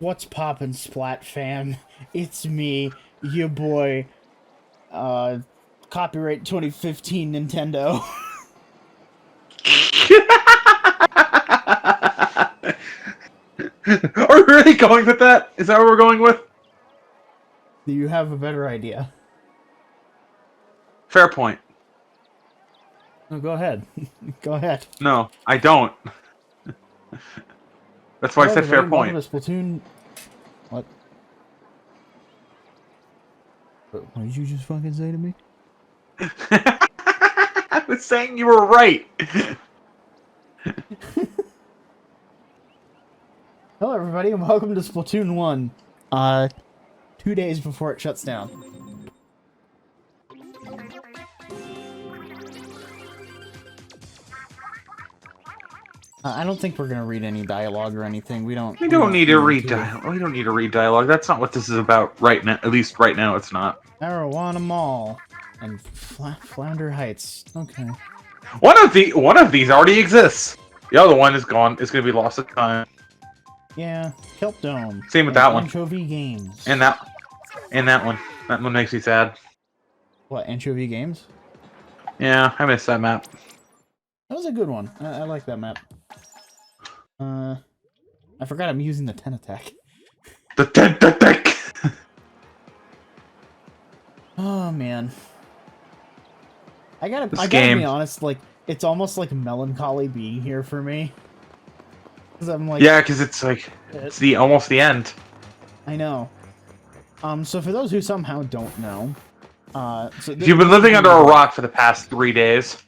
What's poppin', Splat fam? It's me, your boy, copyright 2015 Nintendo. Are we really going with that? Is that what we're going with? Do you have a better idea? Fair point. No, go ahead. Go ahead. No, I don't. That's why I Hello, said fair everybody. point. Welcome to Splatoon... What? What did you just fucking say to me? I was saying you were right. Hello, everybody, and welcome to Splatoon 1. 2 days before it shuts down. I don't think we're gonna read any dialogue or anything. We don't need to read to. dialogue. We don't need to read dialogue. That's not what this is about right now. At least right now, it's not. Marijuana Mall and Flounder Heights. Okay. One of these already exists. The other one is gone. It's gonna be lost to time. Yeah, Kelp Dome. Same with that one. Anchovy Games. And that one. That one makes me sad. What, Anchovy Games? Yeah, I miss that map. That was a good one. I like that map. I forgot I'm using the 10 attack. The 10 attack! Oh, man. I gotta game. be honest, like, it's almost like melancholy being here for me. Because I'm like... Yeah, because it's like, it's almost the end. I know. So for those who somehow don't know... You've been living under a rock for the past 3 days.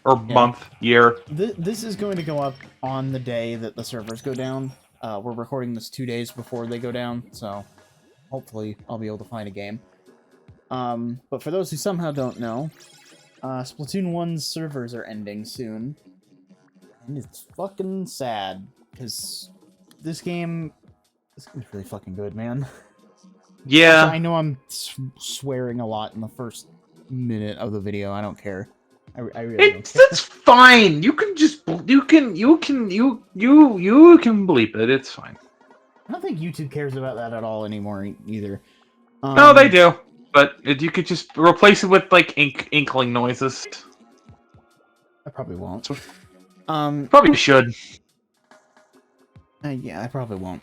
Or month, year. This is going to go up on the day that the servers go down. We're recording this 2 days before they go down, so hopefully I'll be able to find a game. But for those who somehow don't know, Splatoon 1's servers are ending soon. And it's fucking sad, because this game's really fucking good, man. Yeah. I know I'm swearing a lot in the first minute of the video, I don't care. I really don't care. It's fine. You can just you can bleep it. It's fine. I don't think YouTube cares about that at all anymore either. No, they do, but you could just replace it with like inkling noises. I probably won't. Probably should. Yeah, I probably won't.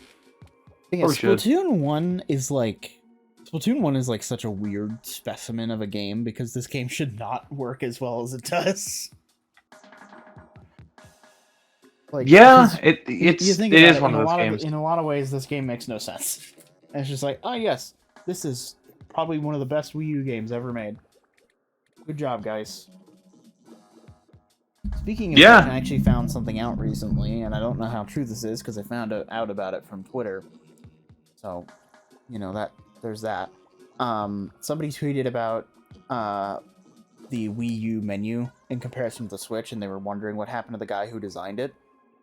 Yeah, Splatoon 1 is like such a weird specimen of a game because this game should not work as well as it does. Like, yeah, it is one of those games. In a lot of ways, this game makes no sense. And it's just like, oh yes, this is probably one of the best Wii U games ever made. Good job, guys. Speaking of that, I actually found something out recently, and I don't know how true this is because I found out about it from Twitter. So, you know, there's that. Somebody tweeted about the Wii U menu in comparison to the Switch, and they were wondering what happened to the guy who designed it.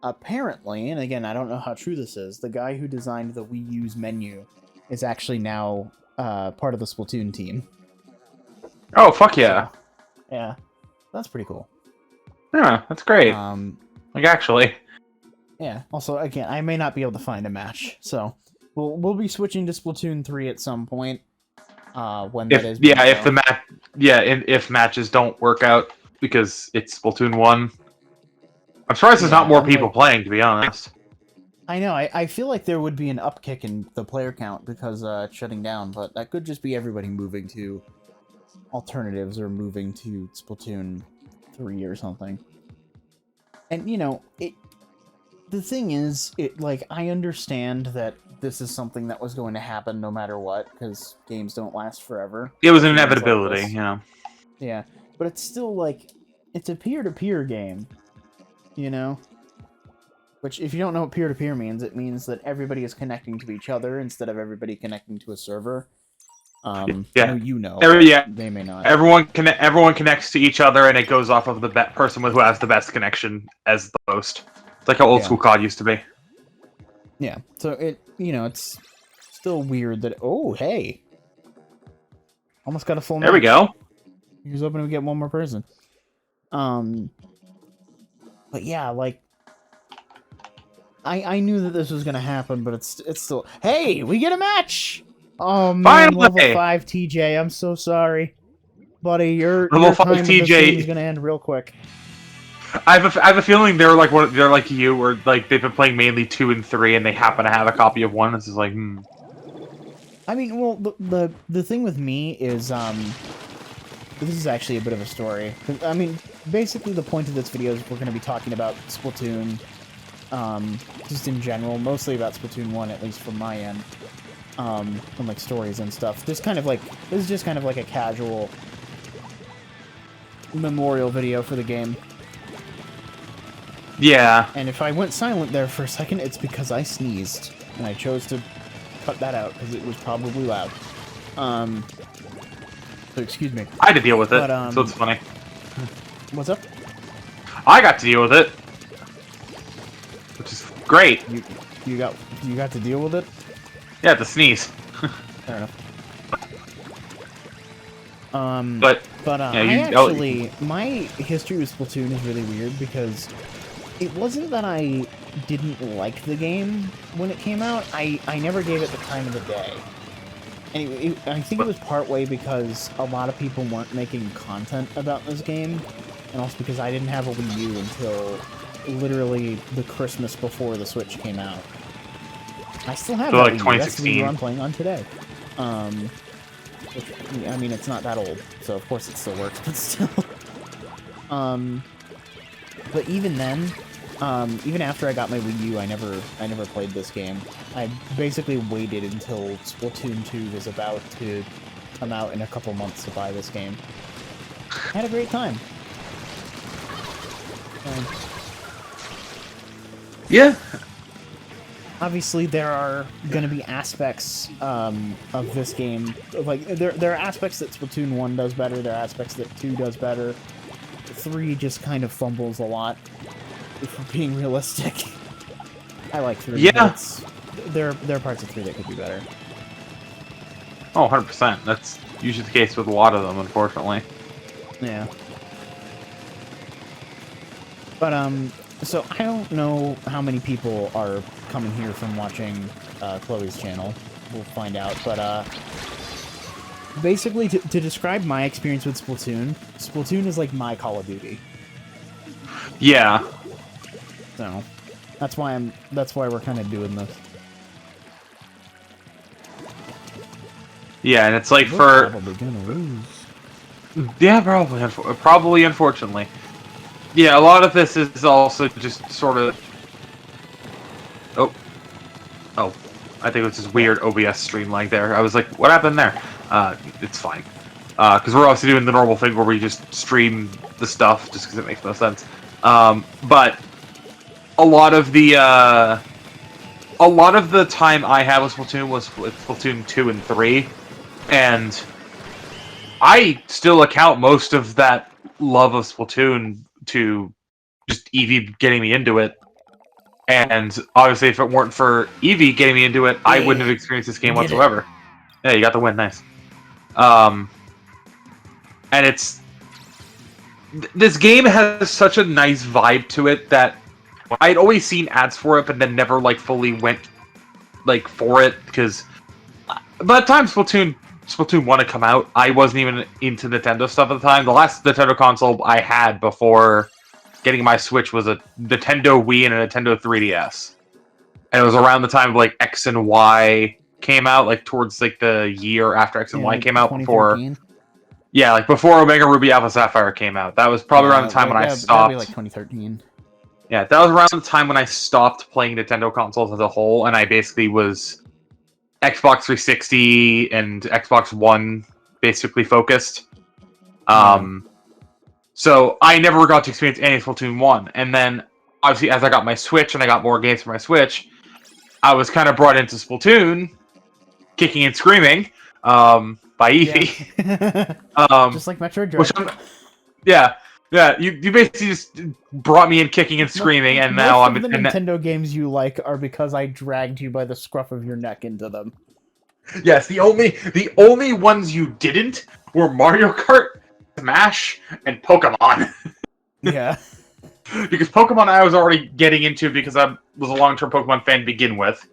Apparently, and again, I don't know how true this is, the guy who designed the Wii U's menu is actually now part of the Splatoon team. Oh, fuck yeah. So, yeah. That's pretty cool. Yeah, that's great. Like, actually. Yeah. Also, again, I may not be able to find a match, so we'll be switching to Splatoon 3 at some point. When that is. Yeah, if matches don't work out because it's Splatoon 1. I'm surprised there's not more people playing, to be honest. I know. I feel like there would be an upkick in the player count because it's shutting down, but that could just be everybody moving to alternatives or moving to Splatoon 3 or something. And, you know, the thing is, I understand that this is something that was going to happen no matter what, because games don't last forever. It was an inevitability, yeah. Yeah, but it's still, like, it's a peer-to-peer game, you know? Which, if you don't know what peer-to-peer means, it means that everybody is connecting to each other instead of everybody connecting to a server. Yeah. You know. They may not. Everyone connects to each other, and it goes off of the person who has the best connection as the host. It's like how old school COD used to be. Yeah, so it's still weird that... Oh, hey! Almost got a full match. There we go. Here's hoping we get one more person. But yeah, like... I knew that this was gonna happen, but it's still. Hey, we get a match. Oh man, Finally! level 5 TJ. I'm so sorry, buddy. Your Level 5 time in this game is TJ. gonna end real quick. I have a feeling they're like they're like you, where like they've been playing mainly 2 and 3, and they happen to have a copy of 1. It's just like, I mean, well, the thing with me is this is actually a bit of a story. I mean, basically the point of this video is we're going to be talking about Splatoon, just in general, mostly about Splatoon 1, at least from my end, and like stories and stuff. This is just kind of like a casual memorial video for the game. yeah. And if I went silent there for a second, it's because I sneezed, and I chose to cut that out because it was probably loud. So excuse me. I had to deal with it, But, so it's funny. What's up? I got to deal with it, which is great. You got to deal with it? Yeah, the sneeze. Fair enough. But yeah, my history with Splatoon is really weird because it wasn't that I didn't like the game when it came out. I never gave it the time of the day. And I think it was partway because a lot of people weren't making content about this game, and also because I didn't have a Wii U until literally the Christmas before the Switch came out. I still have so that like Wii U. That's the Wii 2016. U I'm playing on today. Which, I mean, it's not that old, so of course it still works, but still. But even then, even after I got my Wii U, I never played this game. I basically waited until Splatoon 2 was about to come out in a couple months to buy this game. I had a great time. Yeah. Obviously, there are going to be aspects of this game. Like, there are aspects that Splatoon 1 does better, there are aspects that 2 does better. 3 just kind of fumbles a lot, if we're being realistic. I like 3. Yeah. There are parts of 3 that could be better. Oh, 100%. That's usually the case with a lot of them, unfortunately. Yeah. But, so I don't know how many people are coming here from watching Chloe's channel. We'll find out. But, basically, to describe my experience with Splatoon, Splatoon is like my Call of Duty. Yeah. So, that's why we're kind of doing this. Yeah, and it's like We're probably gonna lose. Yeah, probably, unfortunately. Yeah, a lot of this is also just sort of... Oh, I think it was this weird OBS stream lag there. I was like, what happened there? It's fine. Because we're also doing the normal thing where we just stream the stuff, just because it makes no sense. But a lot of the time I had with Splatoon was with Splatoon 2 and 3, and I still account most of that love of Splatoon to just Eevee getting me into it. And obviously, if it weren't for Eevee getting me into it, I wouldn't have experienced this game whatsoever. Yeah, you got the win, nice. And it's... This game has such a nice vibe to it that I'd always seen ads for it, but then never, like, fully went, like, for it, because by the time Splatoon 1 had come out, I wasn't even into Nintendo stuff at the time. The last Nintendo console I had before getting my Switch was a Nintendo Wii and a Nintendo 3DS. And it was around the time of, like, X and Y came out, like, towards, like, the year after X and Y came out, before... Yeah, like, before Omega Ruby Alpha Sapphire came out. That was probably around the time when I stopped... That'd be like 2013. Yeah, that was around the time when I stopped playing Nintendo consoles as a whole, and I basically was Xbox 360 and Xbox One basically focused. So I never got to experience any Splatoon 1. And then, obviously, as I got my Switch and I got more games for my Switch, I was kind of brought into Splatoon, kicking and screaming, by Eevee. Yeah. Just like Metro Dread. Yeah, you basically just brought me in kicking and screaming, and now I'm... Most of the Nintendo games you like are because I dragged you by the scruff of your neck into them. Yes, the only ones you didn't were Mario Kart, Smash, and Pokemon. Yeah. because Pokemon I was already getting into because I was a long-term Pokemon fan to begin with.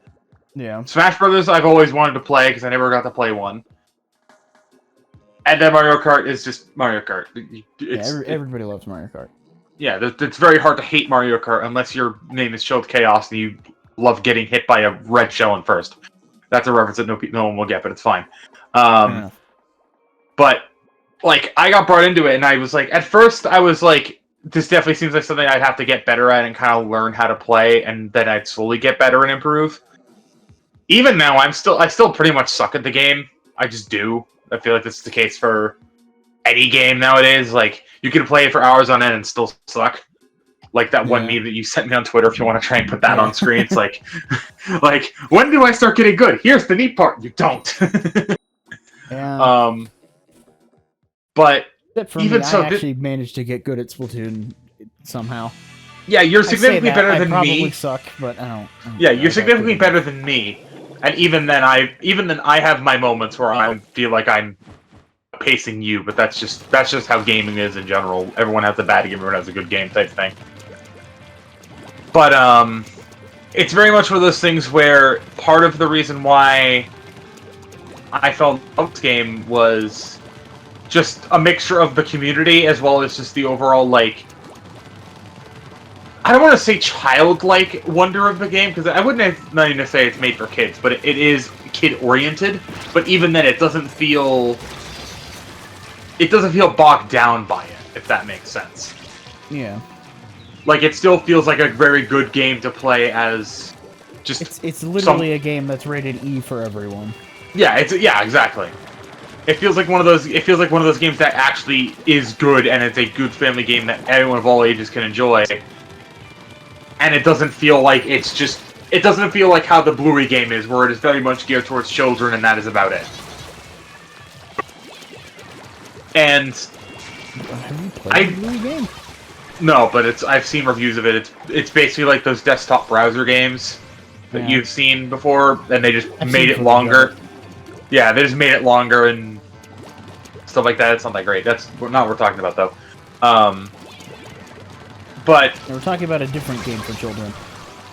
Yeah. Smash Brothers I've always wanted to play because I never got to play one. And then Mario Kart is just Mario Kart. Everybody loves Mario Kart. Yeah, it's very hard to hate Mario Kart unless your name is Chilled Chaos and you love getting hit by a red shell in first. That's a reference that no one will get, but it's fine. But, like, I got brought into it, and I was like, at first, I was like, this definitely seems like something I'd have to get better at and kind of learn how to play, and then I'd slowly get better and improve. Even now, I still pretty much suck at the game. I just do. I feel like this is the case for any game nowadays. Like, you can play it for hours on end and still suck. Like that one meme that you sent me on Twitter. If you want to try and put that on screen, it's like, like, when do I start getting good? Here's the neat part: you don't. Yeah. But even so, I actually managed to get good at Splatoon somehow. Yeah, you're significantly better than me. I probably suck, but I don't. Yeah, you're significantly better than me, and even then, I have my moments where I feel like I'm pacing you, but that's just how gaming is in general. Everyone has a bad game, everyone has a good game type thing. But it's very much one of those things where part of the reason why I fell in love with this game was just a mixture of the community as well as just the overall, like, I don't want to say childlike wonder of the game, because I wouldn't not even say it's made for kids, but it is kid-oriented. But even then, it doesn't feel bogged down by it, if that makes sense. Yeah. Like, it still feels like a very good game to play as just... It's literally a game that's rated E for everyone. Yeah, exactly. It feels like one of those games that actually is good, and it's a good family game that everyone of all ages can enjoy. And it doesn't feel like it doesn't feel like how the Bluey game is, where it is very much geared towards children, and that is about it. And have you played the Bluey game? No, but I've seen reviews of it. It's basically like those desktop browser games that you've seen before, and they just made it longer. Yeah, they just made it longer and stuff like that. It's not that great. That's not what we're talking about, though. But we're talking about a different game for children.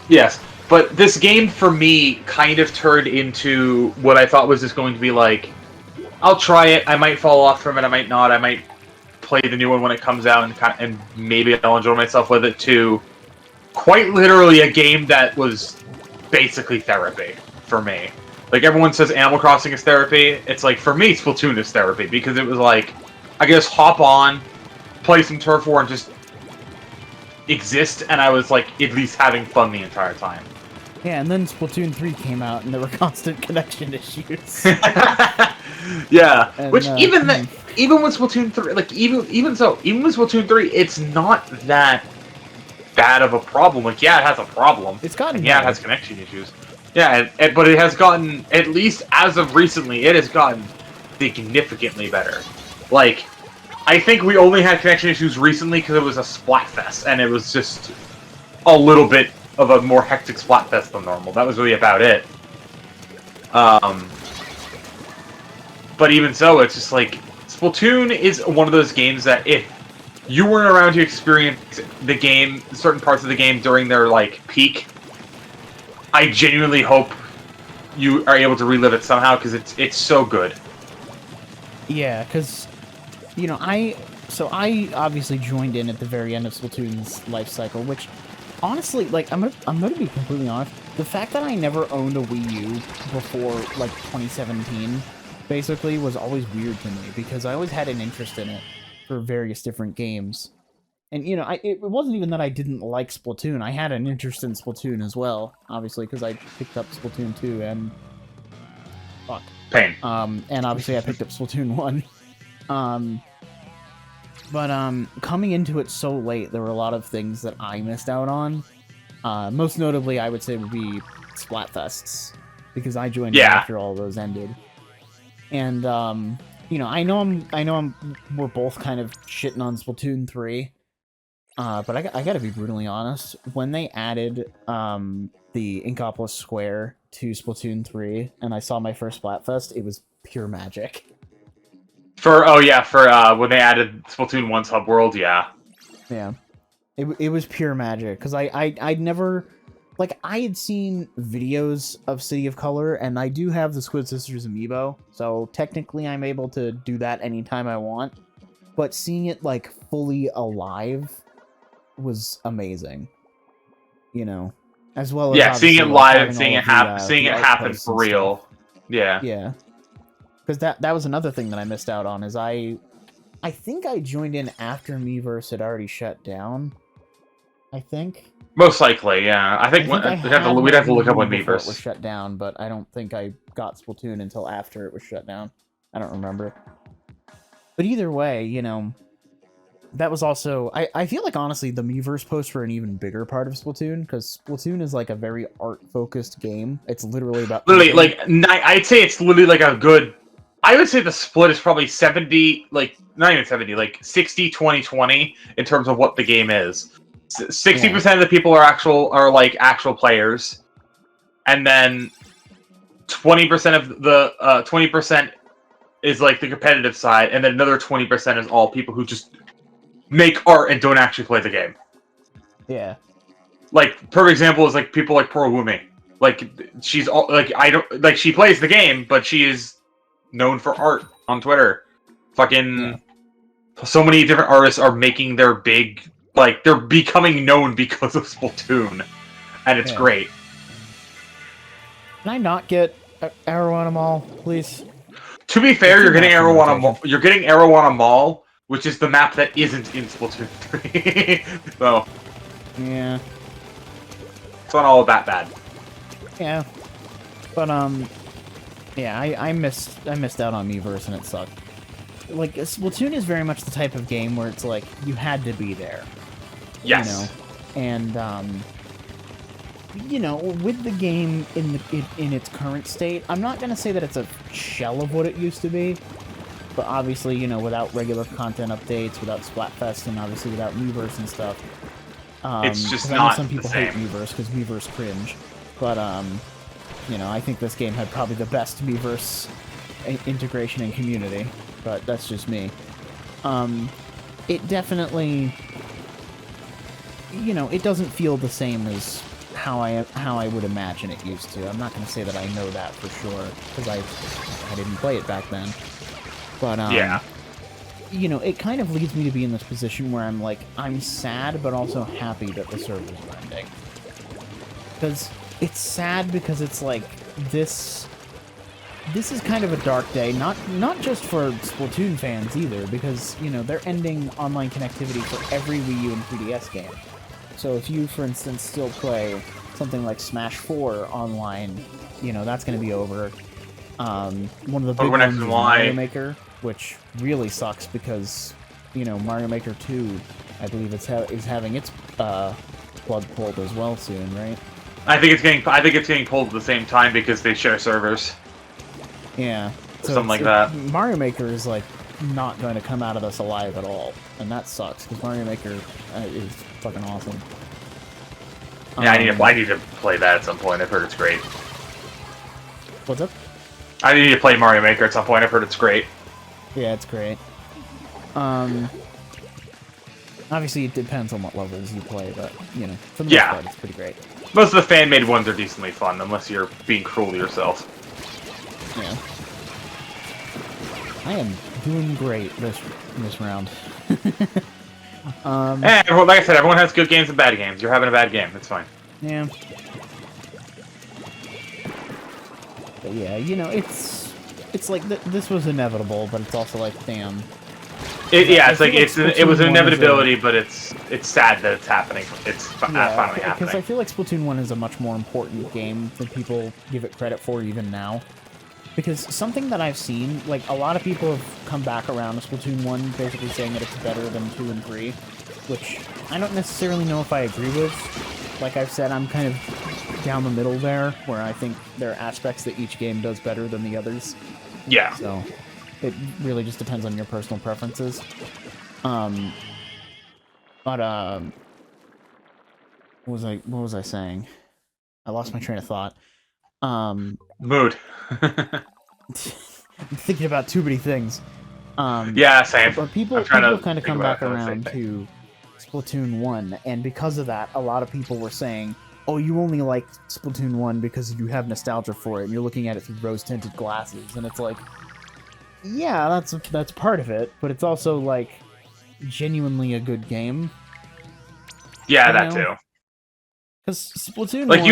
Yes, but this game for me kind of turned into what I thought was just going to be like, I'll try it. I might fall off from it. I might not. I might play the new one when it comes out, and maybe I'll enjoy myself with it too. Quite literally a game that was basically therapy for me. Like, everyone says Animal Crossing is therapy. It's like, for me, Splatoon is therapy, because it was like, I could just hop on, play some Turf War, and just exist, and I was like, at least having fun the entire time. Yeah, and then Splatoon 3 came out, and there were constant connection issues. Yeah, and, which even with Splatoon 3, like, even with Splatoon 3, it's not that bad of a problem. Like, yeah, it has a problem. It's gotten it has connection issues. Yeah, but it has gotten, at least as of recently, it has gotten significantly better. Like, I think we only had connection issues recently because it was a Splatfest, and it was just a little bit of a more hectic Splatfest than normal. That was really about it. But even so, it's just like, Splatoon is one of those games that if you weren't around to experience the game, certain parts of the game during their, like, peak, I genuinely hope you are able to relive it somehow, because it's so good. Yeah, because, you know, I obviously joined in at the very end of Splatoon's life cycle, which, honestly, like, I'm gonna be completely honest, the fact that I never owned a Wii U before, like, 2017, basically, was always weird to me, because I always had an interest in it for various different games. And, you know, it wasn't even that I didn't like Splatoon. I had an interest in Splatoon as well, obviously, because I picked up Splatoon 2 and... Fuck. Pain. And obviously I picked up Splatoon 1. But coming into it so late, there were a lot of things that I missed out on. Most notably, I would say, would be Splatfests, because I joined in after all those ended. And, you know, I know we're both kind of shitting on Splatoon 3. But I gotta be brutally honest, when they added the Inkopolis Square to Splatoon 3, and I saw my first Splatfest, it was pure magic. For when they added Splatoon 1's Hub World, yeah. Yeah. It was pure magic, because I'd never, like, I had seen videos of City of Color, and I do have the Squid Sisters amiibo, so technically I'm able to do that anytime I want, but seeing it, like, fully alive was amazing, you know, as well as Yeah, seeing obviously, it like, live and having seeing all it of seeing the it art happen posts for and stuff. real. Yeah. Yeah, because that was another thing that I missed out on, is I think I joined in after Miiverse had already shut down. I think. Most likely, yeah. I think, I we'd had have my to look Wii up U when before it was Miiverse. shut down, but I don't think I got Splatoon until after it was shut down. I don't remember. But either way, you know, that was also... I feel like, honestly, the Miiverse posts were an even bigger part of Splatoon, because Splatoon is, like, a very art-focused game. It's literally about Literally, painting. like, I'd say it's literally like a good... I would say the split is probably 70, like, not even 70, like 60, 20, 20 in terms of what the game is. 60% of the people are actual players, and then 20% of the 20% is like the competitive side, and then another 20% is all people who just make art and don't actually play the game. Yeah. Like, perfect example is like people like Pro Wumi. Like, she's all like, I don't like, she plays the game, but she is known for art on Twitter. Fucking so many different artists are making their big, like, they're becoming known because of Splatoon, and it's great. Can I not get Arowana Mall, please? To be fair, you're getting rotation. Arowana Mall, which is the map that isn't in Splatoon 3. So Yeah. it's not all that bad. Yeah. But yeah, I missed out on Miiverse, and it sucked. Like, Splatoon is very much the type of game where it's like you had to be there. Yes. You know, and you know, with the game in its current state, I'm not gonna say that it's a shell of what it used to be, but obviously, you know, without regular content updates, without Splatfest, and obviously without Miiverse and stuff, it's just I know not some people the same. hate Miiverse because Miiverse cringe, but you know, I think this game had probably the best Miiverse integration and community, but that's just me. It definitely, you know, it doesn't feel the same as how I would imagine it used to. I'm not going to say that I know that for sure, because I didn't play it back then. But Yeah. you know, it kind of leads me to be in this position where I'm like, I'm sad but also happy that the servers are ending. Because it's sad because it's like this is kind of a dark day, not just for Splatoon fans either, because, you know, they're ending online connectivity for every Wii U and 3DS game. So if you, for instance, still play something like Smash 4 online, you know, that's going to be over. One of the big ones is Mario Maker, which really sucks because, you know, Mario Maker 2, I believe is having its plug pulled as well soon, right? I think it's getting pulled at the same time because they share servers. Yeah. So something like that. Mario Maker is, like, not going to come out of this alive at all, and that sucks because Mario Maker is fucking awesome. Yeah, I need to play that at some point. I've heard it's great. What's up? I need to play Mario Maker at some point. I've heard it's great. Yeah, it's great. Obviously, it depends on what levels you play, but, you know, for the most part, it's pretty great. Most of the fan-made ones are decently fun, unless you're being cruel to yourself. Yeah. I am doing great this round. Like I said, everyone has good games and bad games. You're having a bad game. It's fine. Yeah. But yeah, you know, it's like this was inevitable, but it's also like, damn. It was an inevitability, but it's sad that it's happening. It's finally happening. Because I feel like Splatoon 1 is a much more important game than people give it credit for even now. Because something that I've seen, like, a lot of people have come back around to Splatoon 1, basically saying that it's better than 2 and 3, which I don't necessarily know if I agree with. Like I've said, I'm kind of down the middle there, where I think there are aspects that each game does better than the others. Yeah. So it really just depends on your personal preferences. But what was I saying? I lost my train of thought. Mood. I'm thinking about too many things. Yeah, same. But people kind of come back around to Splatoon 1, and because of that, a lot of people were saying, oh, you only like Splatoon 1 because you have nostalgia for it, and you're looking at it through rose-tinted glasses, and it's like, yeah, that's part of it, but it's also, like, genuinely a good game. Yeah, that too. Because Splatoon Like 1...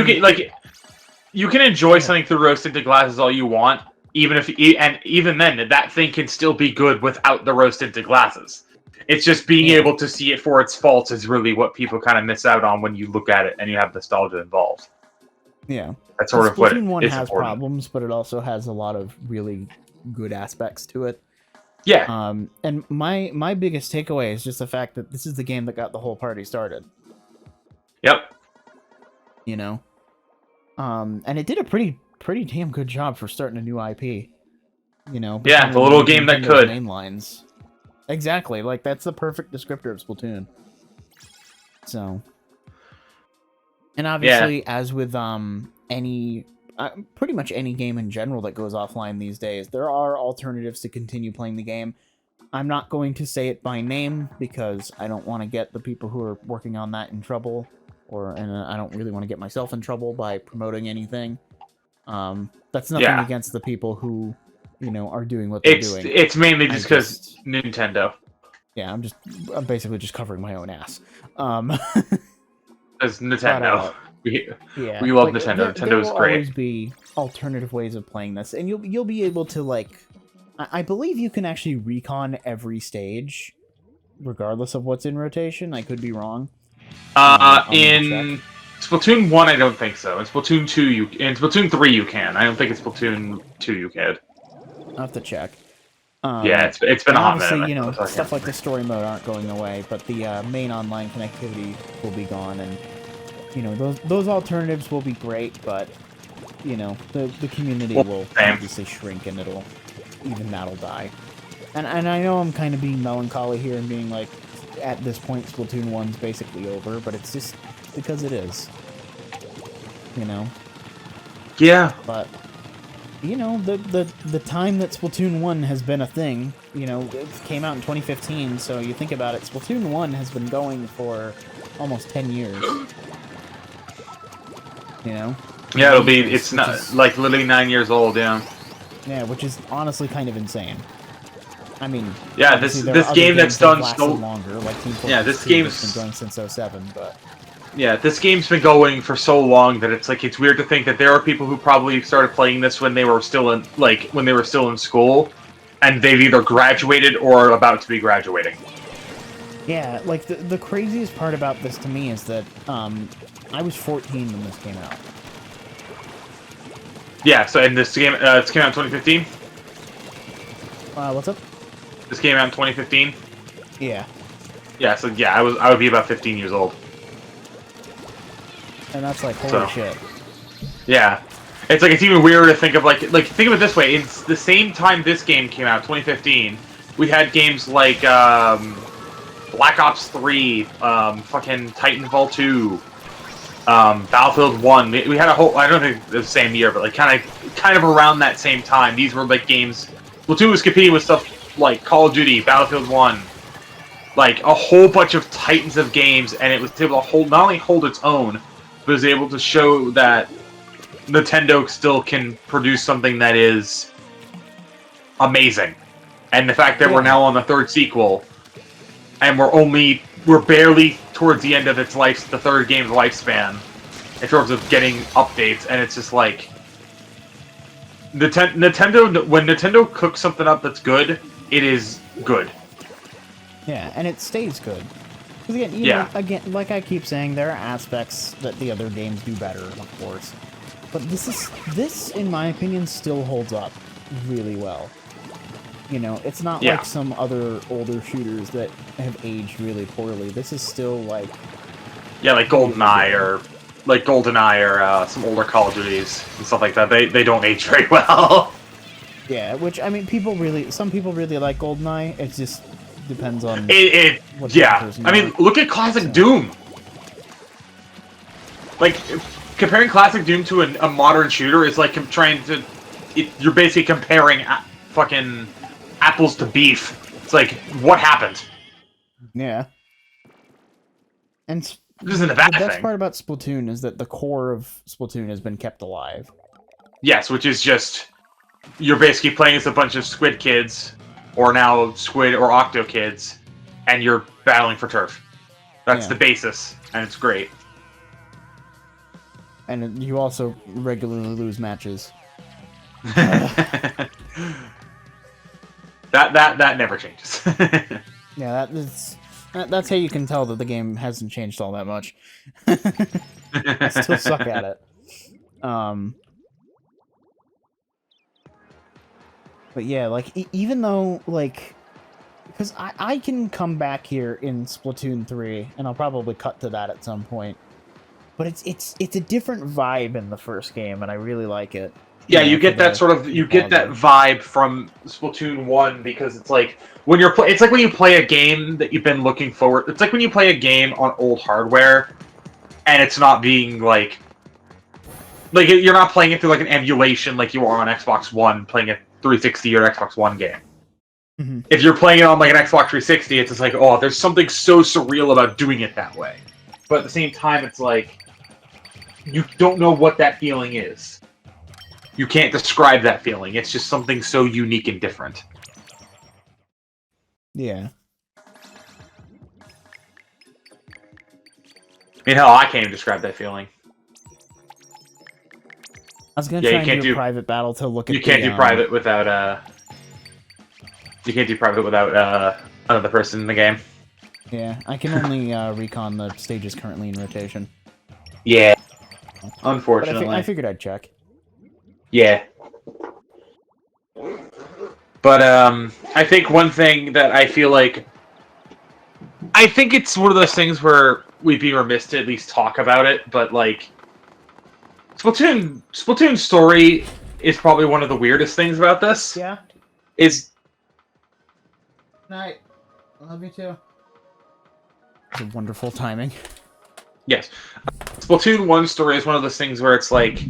you can enjoy something through rose-tinted glasses all you want, and even then, that thing can still be good without the rose-tinted glasses. It's just being able to see it for its faults is really what people kind of miss out on when you look at it and you have nostalgia involved. Yeah. That's sort of what Splatoon 1 is has important. problems, but it also has a lot of really good aspects to it. Yeah. And my biggest takeaway is just the fact that this is the game that got the whole party started. Yep. You know? And it did a pretty damn good job for starting a new IP. You know? Yeah, the little game that could. Mainlines. Exactly, like, that's the perfect descriptor of Splatoon. So... And obviously, as with pretty much any game in general that goes offline these days, there are alternatives to continue playing the game. I'm not going to say it by name because I don't want to get the people who are working on that in trouble, and I don't really want to get myself in trouble by promoting anything. That's nothing against the people who, are doing what they're doing. It's mainly just because Nintendo. Yeah, I'm basically just covering my own ass. As Nintendo. Yeah, we love Nintendo. Nintendo's great. There will always be alternative ways of playing this, and you'll be able to, like... I believe you can actually recon every stage, regardless of what's in rotation. I could be wrong. In Splatoon 1, I don't think so. In Splatoon 2, in Splatoon 3, you can. I don't think in Splatoon 2 you can. I'll have to check. Yeah, it's been a hot minute. Obviously, stuff like the story mode aren't going away, but the main online connectivity will be gone, and those alternatives will be great, but the community will obviously shrink, and even that'll die. And I know I'm kind of being melancholy here and being like, at this point, Splatoon 1's basically over, but it's just because it is. Yeah. But the time that Splatoon 1 has been a thing, it came out in 2015, so you think about it, Splatoon 1 has been going for almost 10 years. Yeah, it's not, like, literally 9 years old, yeah. Yeah, which is honestly kind of insane. I mean... Yeah, this game that's done so... longer, like Team Fortress yeah, this 2 game's been going since 07, but... Yeah, this game's been going for so long that it's weird to think that there are people who probably started playing this when they were still in school, and they've either graduated or are about to be graduating. Yeah, like the craziest part about this to me is that I was 14 when this came out. Yeah, so in this game, this came out in 2015. What's up? This came out in 2015. Yeah. Yeah, so yeah, I would be about 15 years old. And that's like, holy shit. Yeah. It's like, it's even weirder to think of, like, think of it this way. It's the same time this game came out, 2015, we had games like, Black Ops 3, fucking Titanfall 2, Battlefield 1. We had a whole, I don't think the same year, but, like, kind of around that same time. These were, like, games, Splatoon was competing with stuff like Call of Duty, Battlefield 1, like, a whole bunch of titans of games, and it was able to not only hold its own, but was able to show that Nintendo still can produce something that is amazing. And the fact that we're now on the third sequel, and we're barely towards the end of the third game's lifespan, in terms of getting updates, and it's just like... Nintendo, when Nintendo cooks something up that's good, it is good. Yeah, and it stays good. Because again, like I keep saying, there are aspects that the other games do better, of course. But this, in my opinion, still holds up really well. It's not like some other older shooters that have aged really poorly. This is still like... Yeah, like GoldenEye or some older Call of Duties and stuff like that. They don't age very well. Yeah, which, I mean, some people really like GoldenEye. It just depends on... I mean, look at Classic Doom! Like, comparing Classic Doom to a modern shooter is like you're basically comparing fucking apples to beef. It's like, what happened? Yeah. And This isn't a bad the best thing. part about Splatoon is that the core of Splatoon has been kept alive. Yes, which is just you're basically playing as a bunch of squid kids, or now squid or octo kids, and you're battling for turf. That's the basis, and it's great. And you also regularly lose matches. that never changes. Yeah, that's how you can tell that the game hasn't changed all that much. I still suck at it. But yeah, like even though like, because I can come back here in Splatoon 3, and I'll probably cut to that at some point. But it's a different vibe in the first game, and I really like it. Yeah, you get that sort of get that vibe from Splatoon 1 because it's like when you're it's like when you play a game that you've been looking forward. It's like when you play a game on old hardware, and it's not being like you're not playing it through like an emulation like you are on Xbox One playing a 360 or Xbox One game. Mm-hmm. If you're playing it on like an Xbox 360, it's just like, oh, there's something so surreal about doing it that way. But at the same time, it's like you don't know what that feeling is. You can't describe that feeling. It's just something so unique and different. Yeah. I mean, hell, I can't even describe that feeling. I was gonna try and do a private battle to look at. You can't do private without You can't do private without another person in the game. Yeah, I can only recon the stages currently in rotation. Yeah. Unfortunately. But I figured I'd check. Yeah. But I think one thing that I feel like I think it's one of those things where we'd be remiss to at least talk about it, but like Splatoon's story is probably one of the weirdest things about this. Yeah. Is night. I love you too. It's a wonderful timing. Yes. Splatoon 1 story is one of those things where it's like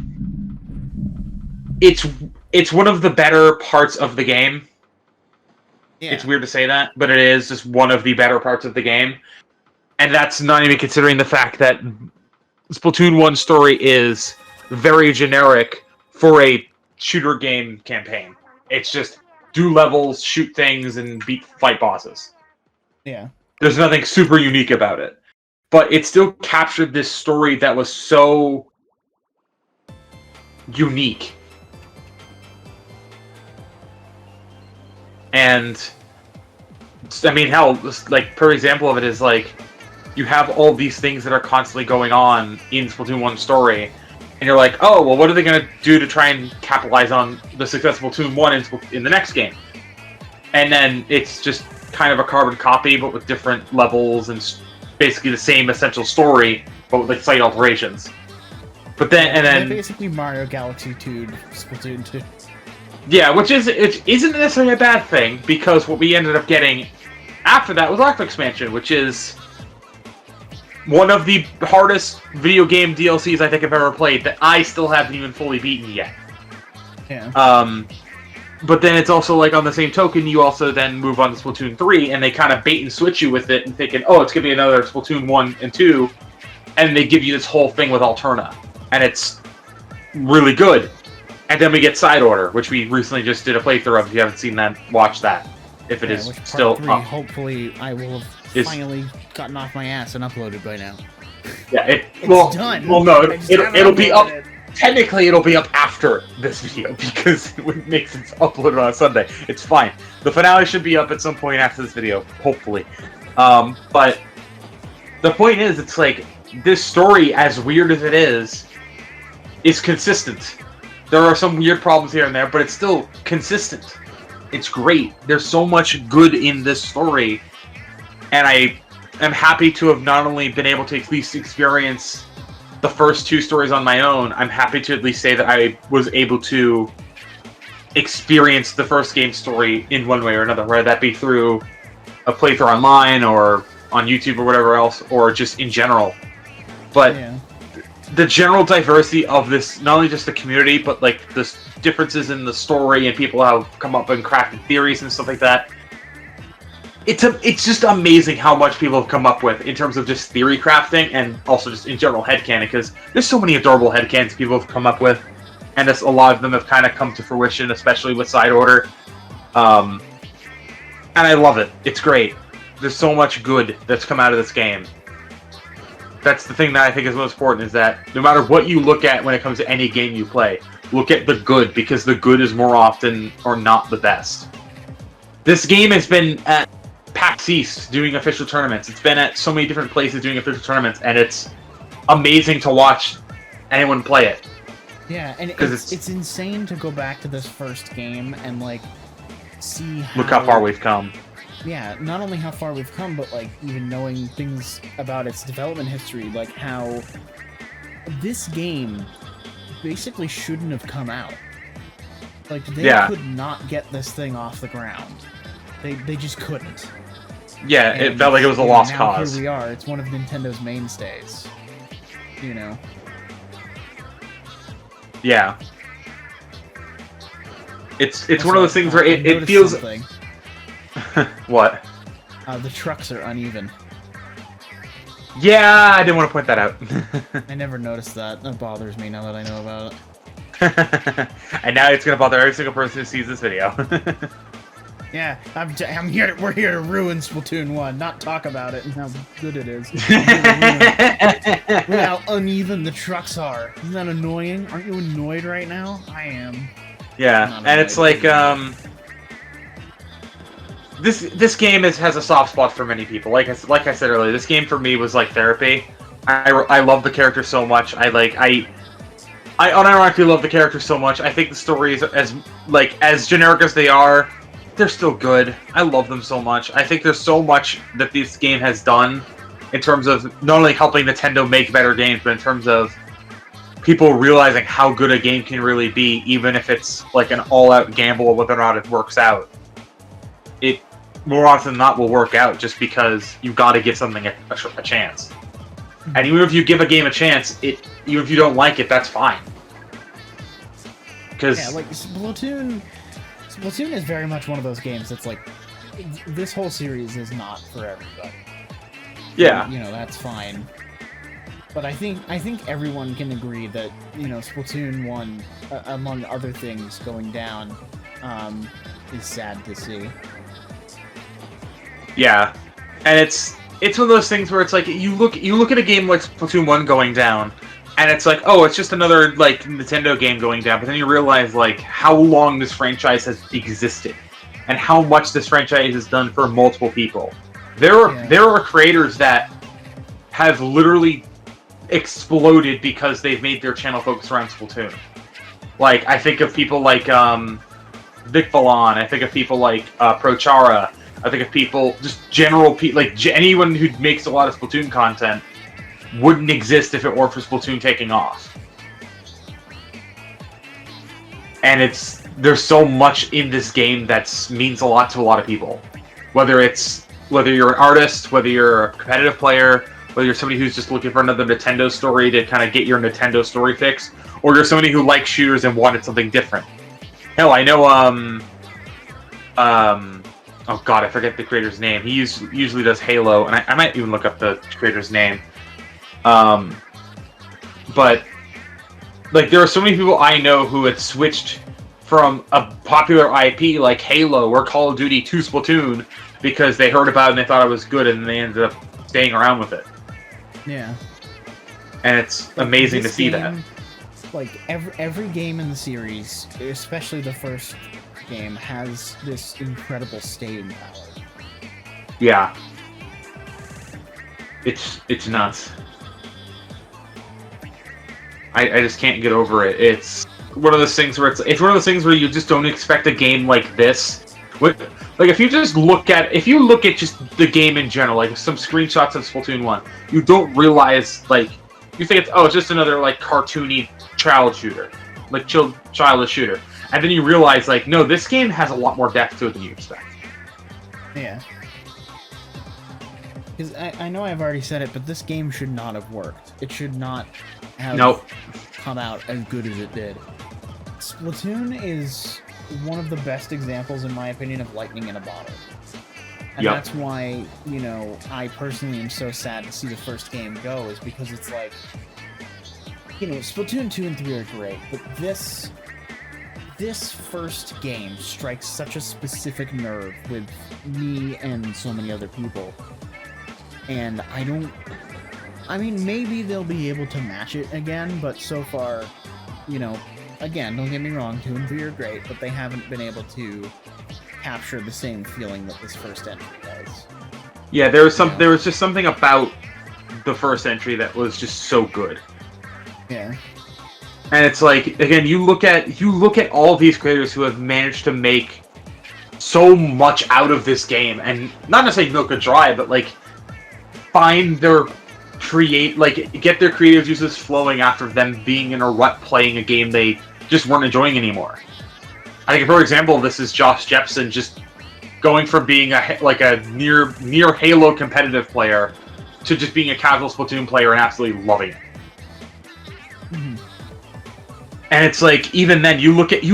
it's one of the better parts of the game. Yeah. It's weird to say that, but it is just one of the better parts of the game. And that's not even considering the fact that Splatoon 1 story is very generic for a shooter game campaign. It's just do levels, shoot things, and fight bosses. Yeah. There's nothing super unique about it. But it still captured this story that was so unique. And I mean, hell, like per example of it is like you have all these things that are constantly going on in Splatoon 1 story, and you're like, oh, well, what are they going to do to try and capitalize on the success of Splatoon 1 in the next game? And then it's just kind of a carbon copy, but with different levels and basically the same essential story, but with like slight alterations. But then, they're basically Mario Galaxy 2 Splatoon 2. Yeah, it isn't necessarily a bad thing, because what we ended up getting after that was Arc Expansion, which is one of the hardest video game DLCs I think I've ever played that I still haven't even fully beaten yet. Yeah. But then it's also like on the same token, you also then move on to Splatoon 3, and they kind of bait and switch you with it and thinking, oh, it's going to be another Splatoon 1 and 2, and they give you this whole thing with Alterna. And it's really good. And then we get Side Order, which we recently just did a playthrough of. If you haven't seen that, watch that. If it is still up. Hopefully, I will have finally gotten off my ass and uploaded by now. Yeah, it's done. Well, no, it'll be up. Technically, it'll be up after this video because it makes it uploaded on a Sunday. It's fine. The finale should be up at some point after this video, hopefully. But the point is, it's like this story, as weird as it is consistent. There are some weird problems here and there, but it's still consistent. It's great. There's so much good in this story, and I am happy to have not only been able to at least experience the first two stories on my own, I'm happy to at least say that I was able to experience the first game story in one way or another, whether that be through a playthrough online or on YouTube or whatever else, or just in general. But the general diversity of this, not only just the community, but like the differences in the story and people have come up and crafted theories and stuff like that, it's just amazing how much people have come up with in terms of just theory crafting and also just in general headcanon, because there's so many adorable headcanons people have come up with, and a lot of them have kind of come to fruition, especially with Side Order. And I love it. It's great. There's so much good that's come out of this game. That's the thing that I think is most important, is that no matter what you look at when it comes to any game you play, look at the good, because the good is more often or not the best. This game has been at PAX East doing official tournaments. It's been at so many different places doing official tournaments, and it's amazing to watch anyone play it. Yeah, and it's insane to go back to this first game and, like, see look how far we've come. Yeah, not only how far we've come, but, like, even knowing things about its development history, like how this game basically shouldn't have come out. Like, they could not get this thing off the ground. They just couldn't. Yeah, and it felt like it was a lost cause. Here we are. It's one of Nintendo's mainstays. You know. Yeah. It's one of those things where it feels. What? The trucks are uneven. Yeah, I didn't want to point that out. I never noticed that. That bothers me now that I know about it. And now it's gonna bother every single person who sees this video. Yeah, I'm here. We're here to ruin Splatoon 1, not talk about it and how good it is. Look how uneven the trucks are. Isn't that annoying? Aren't you annoyed right now? I am. Yeah, and it's like this game has a soft spot for many people. Like I said earlier, this game for me was like therapy. I love the character so much. I unironically love the character so much. I think the stories, as generic as they are, they're still good. I love them so much. I think there's so much that this game has done in terms of not only helping Nintendo make better games, but in terms of people realizing how good a game can really be, even if it's like an all-out gamble of whether or not it works out. It more often than not will work out, just because you've got to give something a chance. And even if you give a game a chance, even if you don't like it, that's fine. Because yeah, like Splatoon is very much one of those games that's like, this whole series is not for everybody. Yeah, you know, that's fine. But I think everyone can agree that, you know, Splatoon 1, among other things going down, is sad to see. Yeah, and it's one of those things where it's like you look at a game like Splatoon 1 going down, and it's like, oh, it's just another like Nintendo game going down. But then you realize like how long this franchise has existed, and how much this franchise has done for multiple people. There are creators that have literally exploded because they've made their channel focus around Splatoon. Like, I think of people like Vic Vallon. I think of people like Prochara. I think of people, just general people, like anyone who makes a lot of Splatoon content wouldn't exist if it weren't for Splatoon taking off. And there's so much in this game that means a lot to a lot of people. Whether you're an artist, whether you're a competitive player, whether you're somebody who's just looking for another Nintendo story to kind of get your Nintendo story fix, or you're somebody who likes shooters and wanted something different. Hell, I know, oh god, I forget the creator's name. He usually does Halo, and I might even look up the creator's name. But, like, there are so many people I know who had switched from a popular IP like Halo or Call of Duty to Splatoon because they heard about it and they thought it was good, and they ended up staying around with it. Yeah. And it's like, amazing to see that. Like, every game in the series, especially the first game, has this incredible staying power. Yeah. It's nuts. I just can't get over it. It's one of those things where it's one of those things where you just don't expect a game like this. Like, if you look at just the game in general, like some screenshots of Splatoon 1, you don't realize, like, you think it's just another like cartoony child shooter, like childish shooter, and then you realize, like, no, this game has a lot more depth to it than you expect. Yeah. Because I know I've already said it, but this game should not have worked. It should not have come out as good as it did. Splatoon is one of the best examples, in my opinion, of lightning in a bottle. And that's why, you know, I personally am so sad to see the first game go, is because it's like, you know, Splatoon 2 and 3 are great, but this first game strikes such a specific nerve with me and so many other people. And I mean, maybe they'll be able to match it again, but so far, you know, again, don't get me wrong, 2 and 3 are great, but they haven't been able to capture the same feeling that this first entry does. Yeah, there was just something about the first entry that was just so good. Yeah. And it's like, again, you look at all these creators who have managed to make so much out of this game, and not necessarily milk it dry, but like find their get their creative juices flowing after them being in a rut playing a game they just weren't enjoying anymore. I think, for example, this is Josh Jepson just going from being a near Halo competitive player to just being a casual Splatoon player and absolutely loving it. Mm-hmm. And it's like, even then, look at any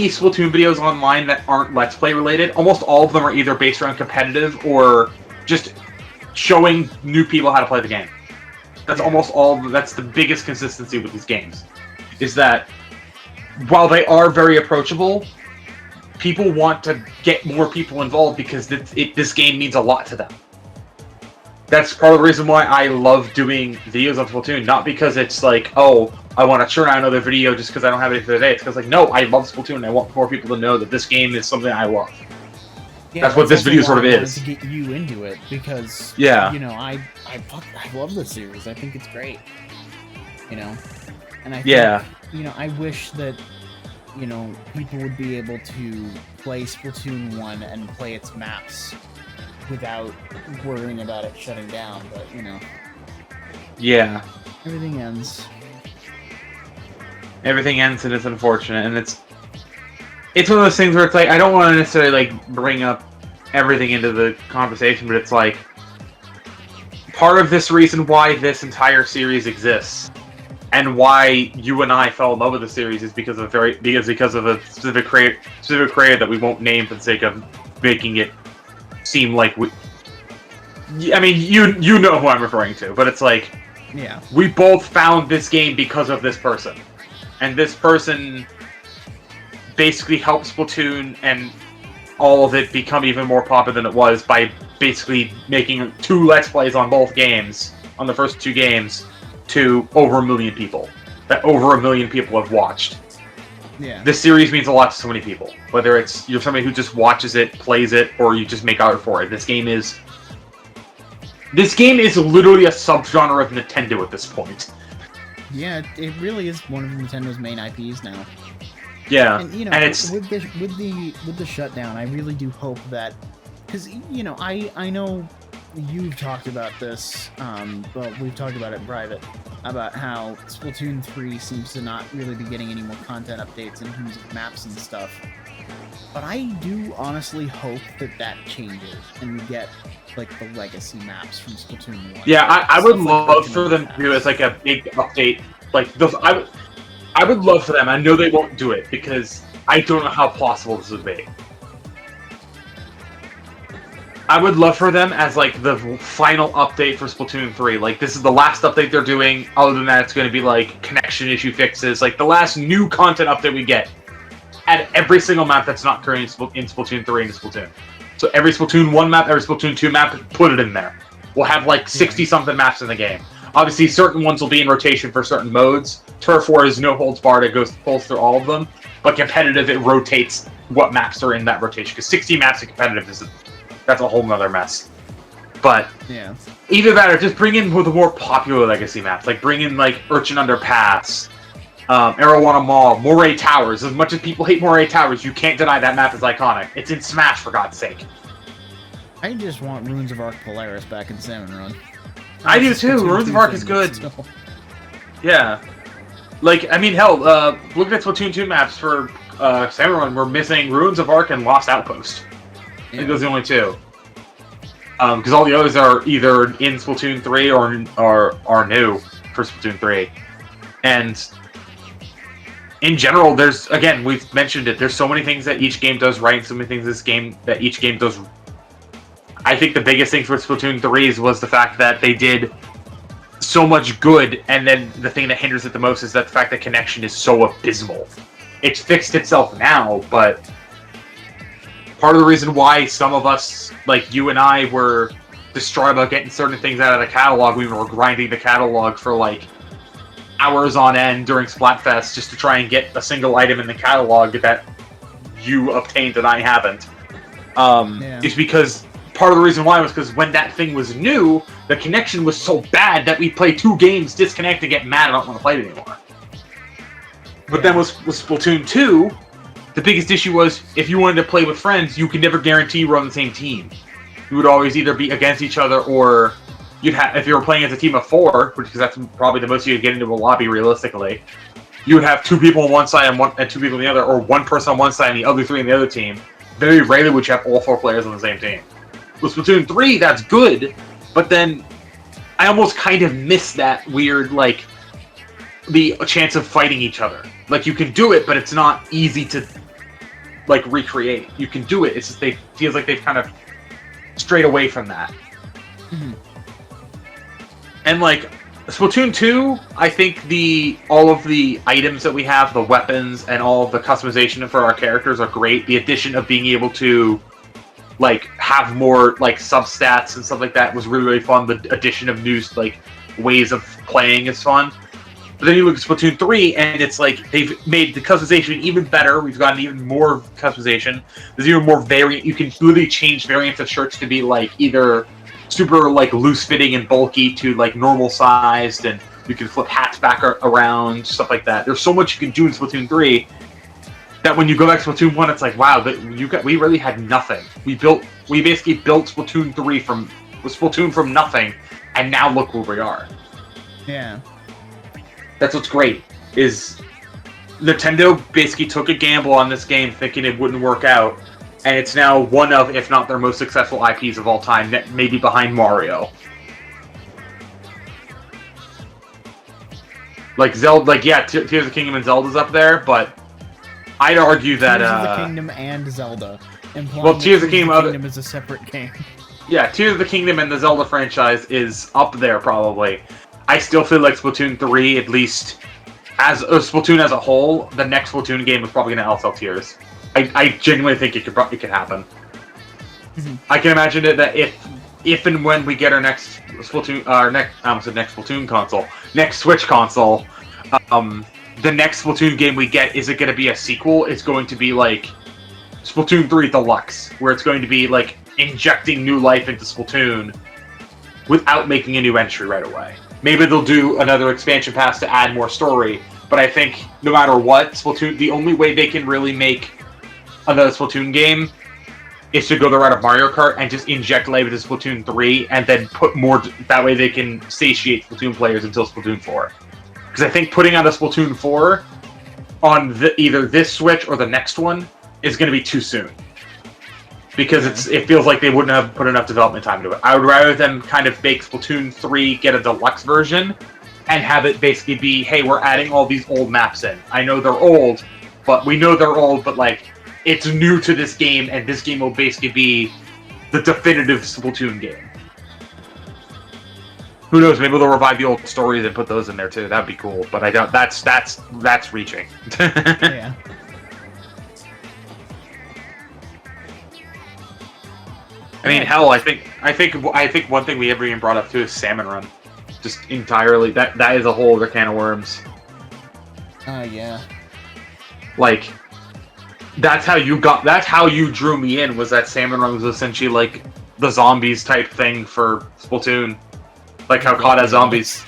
Splatoon videos online that aren't Let's Play related. Almost all of them are either based around competitive or just showing new people how to play the game. That's almost all. That's the biggest consistency with these games, is that while they are very approachable, people want to get more people involved because this game means a lot to them. That's part of the reason why I love doing videos on Splatoon. Not because it's like, oh, I want to churn out another video just because I don't have anything today. It's because, like, no, I love Splatoon and I want more people to know that this game is something I love. Yeah, that's what this video sort of is. To get you into it, because you know, I love this series. I think it's great. You know, and I think, you know, I wish that, you know, people would be able to play Splatoon 1 and play its maps without worrying about it shutting down, but, you know. Yeah. Everything ends. Everything ends, and it's unfortunate, and it's one of those things where it's like, I don't want to necessarily, like, bring up everything into the conversation, but it's like, part of this reason why this entire series exists, and why you and I fell in love with the series, is because of a specific creator that we won't name for the sake of making it seem like I mean, you know who I'm referring to, but it's like, yeah, we both found this game because of this person, and this person basically helped Splatoon and all of it become even more popular than it was by basically making 2 Let's Plays on both games, on the first 2 games, to over 1 million people. That over 1 million people have watched. Yeah. This series means a lot to so many people. Whether it's you're somebody who just watches it, plays it, or you just make art for it. This game is literally a subgenre of Nintendo at this point. Yeah, it really is one of Nintendo's main IPs now. Yeah, and, you know, and it's with the shutdown, I really do hope that, because, you know, I know you've talked about this, well, we've talked about it in private, about how Splatoon 3 seems to not really be getting any more content updates in terms of maps and stuff. But I do honestly hope that changes and we get, like, the legacy maps from Splatoon 1. Yeah, I would love for them to do as, like, a big update. Like, those, I would love for them. I know they won't do it because I don't know how possible this would be. I would love for them as, like, the final update for Splatoon 3. Like, this is the last update they're doing. Other than that, it's going to be, like, connection issue fixes. Like, the last new content update we get. Add every single map that's not currently in Splatoon 3 into Splatoon. So every Splatoon 1 map, every Splatoon 2 map, put it in there. We'll have, like, 60-something maps in the game. Obviously, certain ones will be in rotation for certain modes. Turf War is no holds barred; it pulls through all of them. But competitive, it rotates what maps are in that rotation. Because 60 maps in competitive that's a whole nother mess. But yeah, either that or just bring in the more popular legacy maps, like bring in like Urchin Underpass, Arowana Mall, Moray Towers. As much as people hate Moray Towers, you can't deny that map is iconic. It's in Smash, for God's sake. I just want Ruins of Arc Polaris back in Salmon Run. I do too. Ruins of Arc is good. Still. Yeah. Like, I mean, hell, looking at Splatoon 2 maps for Salmon Run, we're missing Ruins of Arc and Lost Outpost. I think those are the only 2. Because all the others are either in Splatoon 3 or are new for Splatoon 3. And in general, there's, again, we've mentioned it, there's so many things that each game does right, and so many things that each game does I think the biggest thing for Splatoon 3's was the fact that they did so much good, and then the thing that hinders it the most is that the fact that connection is so abysmal. It's fixed itself now, but part of the reason why some of us, like you and I, were distraught about getting certain things out of the catalog, we were grinding the catalog for like hours on end during Splatfest just to try and get a single item in the catalog that you obtained and I haven't. Is because part of the reason why was because when that thing was new, the connection was so bad that we play 2 games, disconnect, and get mad and don't want to play it anymore. But then with Splatoon 2, the biggest issue was if you wanted to play with friends, you could never guarantee you were on the same team. You would always either be against each other, or you'd have, if you were playing as a team of 4, because that's probably the most you could get into a lobby realistically, you would have 2 people on one side and 2 people on the other, or 1 person on one side and the other 3 on the other team. Very rarely would you have all 4 players on the same team. With Splatoon 3, that's good, but then I almost kind of miss that weird, like, the chance of fighting each other. Like, you can do it, but it's not easy to, like, recreate. You can do it, it's just feels like they've kind of strayed away from that. Mm-hmm. And, like, Splatoon 2, I think all of the items that we have, the weapons, and all of the customization for our characters are great. The addition of being able to, like, have more, like, substats and stuff like that was really, really fun. The addition of new, like, ways of playing is fun. But then you look at Splatoon 3, and it's like, they've made the customization even better. We've gotten even more customization. There's even more variant. You can literally change variants of shirts to be, like, either super, like, loose-fitting and bulky to, like, normal-sized, and you can flip hats back around, stuff like that. There's so much you can do in Splatoon 3 that when you go back to Splatoon 1, it's like, wow, we really had nothing. We basically built Splatoon 3 from nothing, and now look where we are. Yeah. That's what's great, is Nintendo basically took a gamble on this game thinking it wouldn't work out, and it's now one of, if not their most successful IPs of all time, maybe behind Mario. Like Zelda, like, yeah, Tears of the Kingdom and Zelda's up there, but I'd argue that Tears of the Kingdom and Zelda. Well, Tears of the Kingdom is a separate game. Yeah, Tears of the Kingdom and the Zelda franchise is up there probably. I still feel like Splatoon 3, at least as Splatoon as a whole, the next Splatoon game is probably going to outsell Tears. I genuinely think it could happen. Mm-hmm. I can imagine it that if and when we get our next Splatoon, next Splatoon console, next Switch console, the next Splatoon game we get isn't going to be a sequel. It's going to be like Splatoon 3 Deluxe, where it's going to be like injecting new life into Splatoon without making a new entry right away. Maybe they'll do another expansion pass to add more story, but I think no matter what, Splatoon, the only way they can really make another Splatoon game is to go the route of Mario Kart and just inject life into Splatoon 3 and then put more, that way they can satiate Splatoon players until Splatoon 4. Because I think putting out a Splatoon 4 on either this Switch or the next one is going to be too soon. Because it feels like they wouldn't have put enough development time into it. I would rather them kind of make Splatoon 3 get a deluxe version and have it basically be, hey, we're adding all these old maps in. I know they're old, but we know they're old, but like, it's new to this game, and this game will basically be the definitive Splatoon game. Who knows, maybe they'll revive the old stories and put those in there too. That'd be cool, but I doubt that's reaching. Yeah. I mean, hell, I think one thing we haven't even brought up too is Salmon Run. Just entirely, that is a whole other can of worms. Yeah. Like, that's how you drew me in, was that Salmon Run was essentially like the zombies type thing for Splatoon. Like how COD has zombies.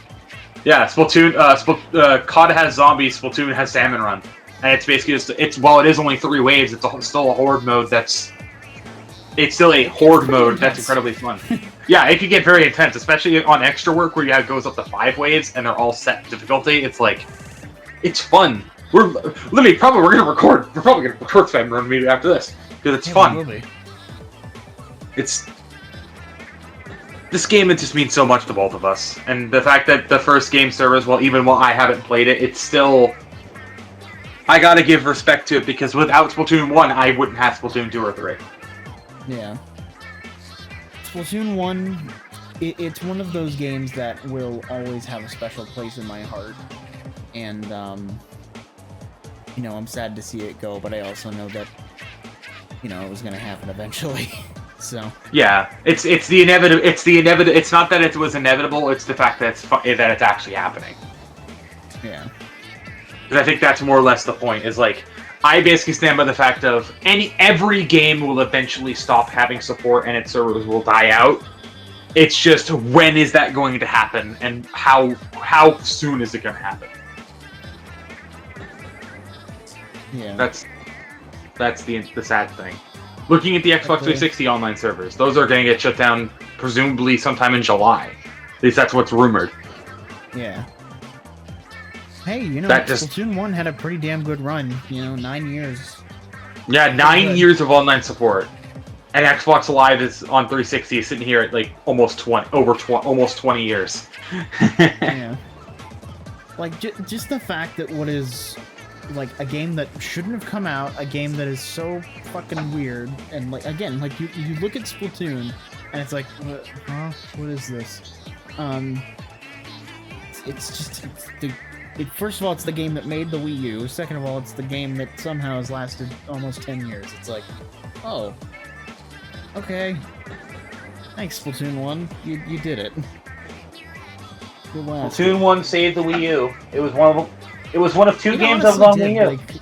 Yeah, Splatoon, COD has zombies, Splatoon has Salmon Run. And it's basically just, while it is only 3 waves, it's still a horde mode it's still a horde mode that's incredibly fun. Yeah, it can get very intense, especially on extra work where goes up to 5 waves and they're all set difficulty. It's like, it's fun. We're probably gonna record Salmon Run maybe after this because it's fun. This game, it just means so much to both of us, and the fact that the first game servers, even while I haven't played it, it's still, I gotta give respect to it because without Splatoon 1, I wouldn't have Splatoon 2 or 3. Yeah. Splatoon 1, it's one of those games that will always have a special place in my heart. And, you know, I'm sad to see it go, but I also know that, you know, it was going to happen eventually. So yeah, it's the inevitable. It's the inevitable. It's not that it was inevitable. It's the fact that it's actually happening. yeah, Because I think that's more or less the point. Is like I basically stand by the fact of every game will eventually stop having support and its servers will die out. It's just when is that going to happen and how soon is it going to happen? yeah. That's the sad thing. Looking at the Xbox 360 online servers, those are going to get shut down presumably sometime in July. At least that's what's rumored. Yeah. Hey, you know, Splatoon 1 had a pretty damn good run. You know, 9 years. Yeah, 9 years of online support. And Xbox Live is on 360 is sitting here at like almost 20 years. Yeah. Like, just the fact that what is, like, a game that shouldn't have come out, a game that is so fucking weird, and, like, again, like, you look at Splatoon, and it's like, what is this? First of all, it's the game that made the Wii U. Second of all, it's the game that somehow has lasted almost 10 years. It's like, oh, okay. Thanks, Splatoon 1. You did it. Splatoon 1 saved the Wii U. It was one of two games that was on Wii U. Like,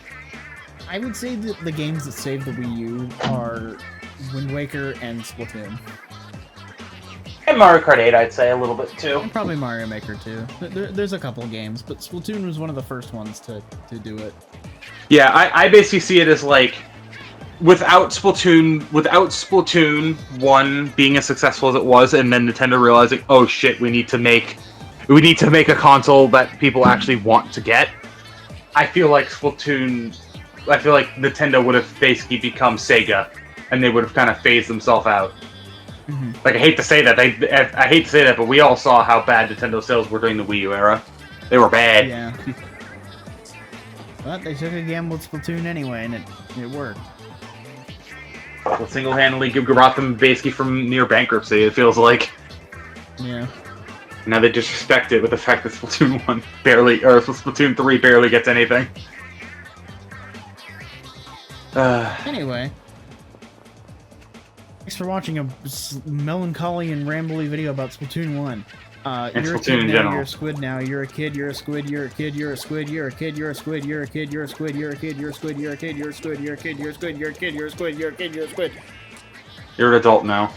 I would say that the games that saved the Wii U are Wind Waker and Splatoon. And Mario Kart 8, I'd say a little bit too. And probably Mario Maker too. There's a couple games, but Splatoon was one of the first ones to do it. Yeah, I basically see it as like without Splatoon 1 being as successful as it was, and then Nintendo realizing, oh shit, we need to make a console that people actually want to get. I feel like Nintendo would have basically become Sega, and they would have kind of phased themselves out. Mm-hmm. Like I hate to say that, but we all saw how bad Nintendo sales were during the Wii U era. They were bad. Yeah. But they took a gamble with Splatoon anyway, and it worked. Well, single-handedly brought them basically from near bankruptcy. It feels like. Yeah. Now they disrespect it with the fact that Splatoon 3 barely gets anything. Anyway. Thanks for watching a melancholy and rambly video about Splatoon 1. You're a kid now, you're a squid now, you're a kid, you're a squid, you're a kid, you're a squid, you're a kid, you're a squid, you're a kid, you're a squid, you're a kid, you're a squid, you're a kid, you're a squid, you're a kid, you're a squid, you're a kid, you're a squid, you're a kid, you're a squid, you're a kid, you're a squid. You're an adult now.